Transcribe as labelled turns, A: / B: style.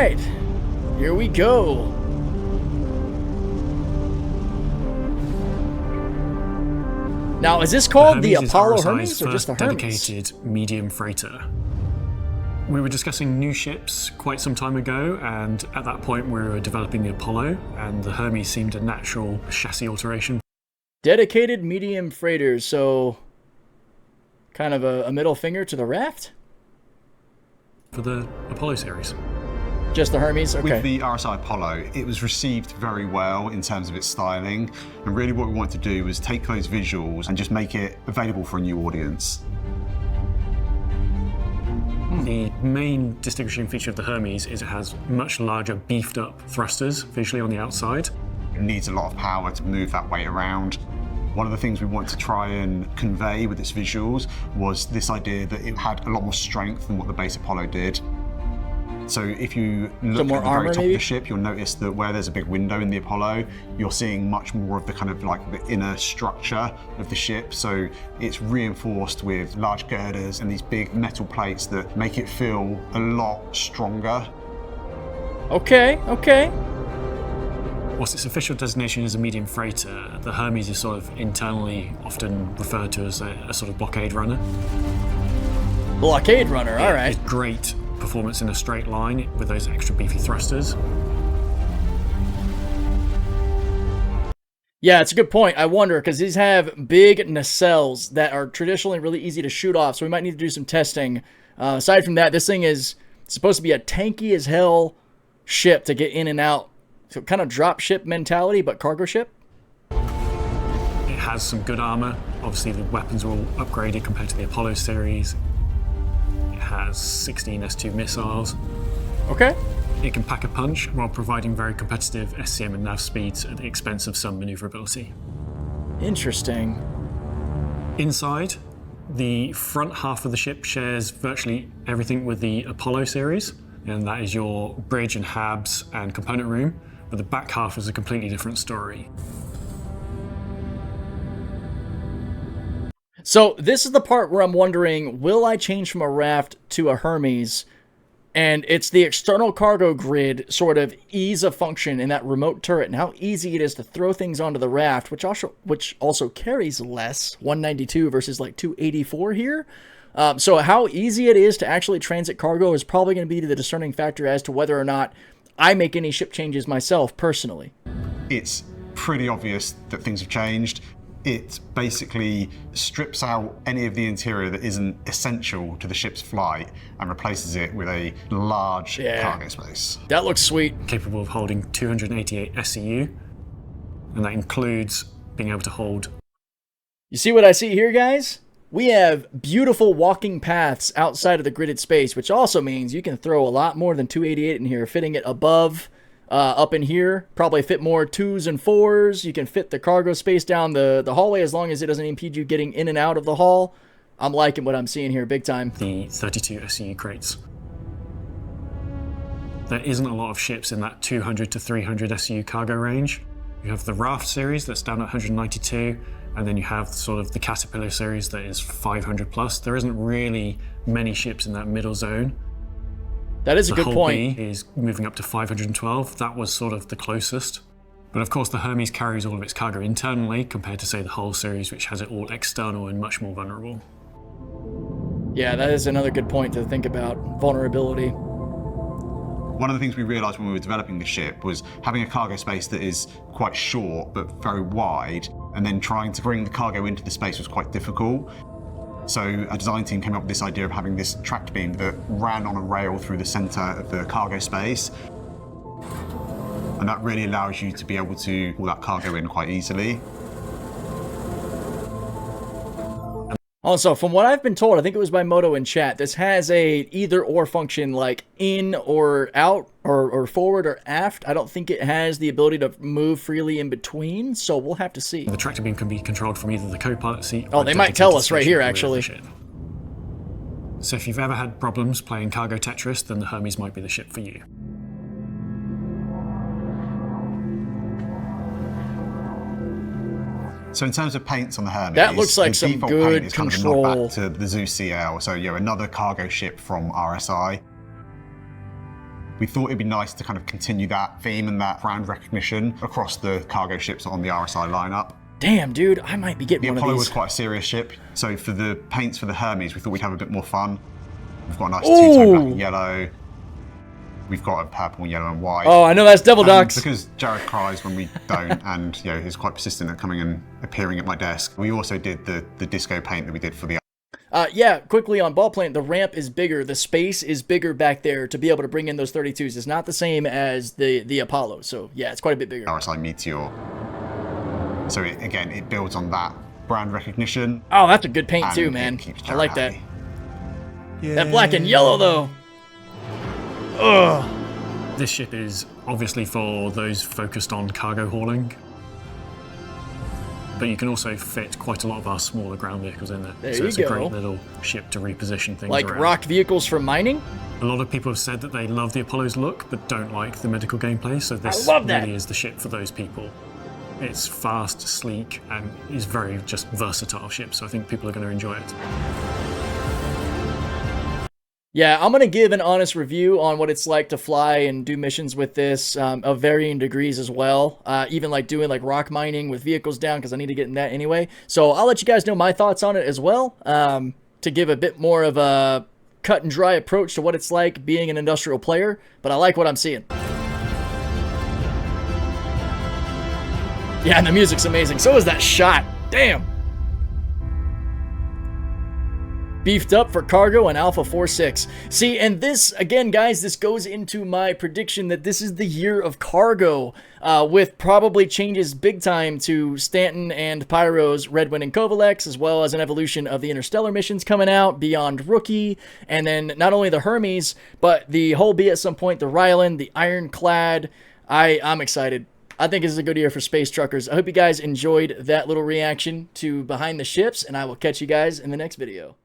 A: right, here we go. Now, is this called the Apollo Hermes or just the Hermes?
B: Dedicated medium freighter. We were discussing new ships quite some time ago, and at that point we were developing the Apollo, and the Hermes seemed a natural chassis alteration.
A: Dedicated medium freighters, so kind of a middle finger to the raft?
B: For the Apollo series.
A: Just the Hermes? Okay.
C: With the RSI Apollo, it was received very well in terms of its styling, and really what we wanted to do was take those visuals and just make it available for a new audience.
B: The main distinguishing feature of the Hermes is it has much larger, beefed up thrusters visually on the outside.
C: It needs a lot of power to move that weight around. One of the things we wanted to try and convey with its visuals was this idea that it had a lot more strength than what the base Apollo did. So if you look at the very top of the ship, you'll notice that where there's a big window in the Apollo, you're seeing much more of the kind of like the inner structure of the ship. So it's reinforced with large girders and these big metal plates that make it feel a lot stronger.
A: Okay, okay.
B: Whilst its official designation is a medium freighter, the Hermes is sort of internally often referred to as a sort of blockade runner.
A: Blockade runner, all right.
B: It's great performance in a straight line with those extra beefy thrusters.
A: Yeah, it's a good point. I wonder, because these have big nacelles that are traditionally really easy to shoot off, so we might need to do some testing. Aside from that, this thing is supposed to be a tanky as hell ship to get in and out. So kind of drop ship mentality, but cargo ship?
B: It has some good armor. Obviously, the weapons are all upgraded compared to the Apollo series. It has 16 S2 missiles.
A: Okay.
B: It can pack a punch while providing very competitive SCM and nav speeds at the expense of some maneuverability.
A: Interesting.
B: Inside, the front half of the ship shares virtually everything with the Apollo series, and that is your bridge and habs and component room, but the back half is a completely different story.
A: So this is the part where I'm wondering, will I change from a raft to a Hermes? And it's the external cargo grid sort of ease of function in that remote turret and how easy it is to throw things onto the raft, which also carries less, 192 versus like 284 here. So how easy it is to actually transit cargo is probably going to be the discerning factor as to whether or not I make any ship changes myself personally.
C: It's pretty obvious that things have changed. It basically strips out any of the interior that isn't essential to the ship's flight and replaces it with a large cargo space.
A: That looks sweet.
B: Capable of holding 288 SCU, and that includes being able to hold...
A: You see what I see here, guys? We have beautiful walking paths outside of the gridded space, which also means you can throw a lot more than 288 in here, fitting it above, up in here. Probably fit more 2s and 4s. You can fit the cargo space down the hallway as long as it doesn't impede you getting in and out of the hall. I'm liking what I'm seeing here big time.
B: The 32 SCU crates. There isn't a lot of ships in that 200 to 300 SCU cargo range. You have the Raft series that's down at 192, and then you have sort of the Caterpillar series that is 500 plus. There isn't really many ships in that middle zone.
A: That is a good point.
B: The Hull B is moving up to 512. That was sort of the closest. But of course, the Hermes carries all of its cargo internally compared to, say, the Hull series, which has it all external and much more vulnerable.
A: Yeah, that is another good point to think about, vulnerability.
C: One of the things we realised when we were developing the ship was having a cargo space that is quite short but very wide, and then trying to bring the cargo into the space was quite difficult. So our design team came up with this idea of having this tracked beam that ran on a rail through the centre of the cargo space. And that really allows you to be able to pull that cargo in quite easily.
A: Also, from what I've been told, I think it was by Moto in chat, this has a either or function, like in or out, or forward or aft. I don't think it has the ability to move freely in between, so we'll have to see.
B: The tractor beam can be controlled from either the co-pilot seat.
A: Oh, they might tell us right here, actually.
B: So if you've ever had problems playing cargo Tetris, then the Hermes might be the ship for you.
C: So in terms of paints on the Hermes,
A: that looks like some good control.
C: Kind of back to the Zeus CL, so another cargo ship from RSI. We thought it'd be nice to kind of continue that theme and that brand recognition across the cargo ships on the RSI lineup.
A: Damn, dude, I might be getting one of
C: The Apollo
A: these.
C: was quite a serious ship, so for the paints for the Hermes, we thought we'd have a bit more fun. We've got a nice two-tone black and yellow. We've got a purple, yellow, and white.
A: Oh, I know that's Devil Docs.
C: Because Jared cries when we don't, and he's quite persistent at coming and appearing at my desk. We also did the disco paint that we did for the.
A: Yeah, quickly on Ballplant, the ramp is bigger. The space is bigger back there to be able to bring in those 32s. It's not the same as the Apollo, so yeah, it's quite a bit bigger.
C: RSI Meteor. So again, it builds on that brand recognition.
A: Oh, that's a good paint too, man. I like that. That black and yellow, though. Ugh.
B: This ship is obviously for those focused on cargo hauling, but you can also fit quite a lot of our smaller ground vehicles in there.
A: There
B: so
A: you
B: it's
A: go.
B: a great little ship to reposition things
A: Like
B: around.
A: rocked vehicles for mining?
B: A lot of people have said that they love the Apollo's look, but don't like the medical gameplay, so this
A: love that.
B: really is the ship for those people. It's fast, sleek, and is very just versatile ship, so I think people are going to enjoy it.
A: Yeah, I'm going to give an honest review on what it's like to fly and do missions with this of varying degrees as well. Even like doing like rock mining with vehicles down, because I need to get in that anyway. So I'll let you guys know my thoughts on it as well, to give a bit more of a cut and dry approach to what it's like being an industrial player. But I like what I'm seeing. Yeah, and the music's amazing. So is that shot. Damn. Beefed up for cargo and Alpha 4.6. See, and this, again, guys, this goes into my prediction that this is the year of cargo, with probably changes big time to Stanton and Pyro's Redwind and Kovalex, as well as an evolution of the interstellar missions coming out, Beyond Rookie, and then not only the Hermes, but the whole be at some point, the Ryland, the Ironclad. I'm excited. I think this is a good year for space truckers. I hope you guys enjoyed that little reaction to Behind the Ships, and I will catch you guys in the next video.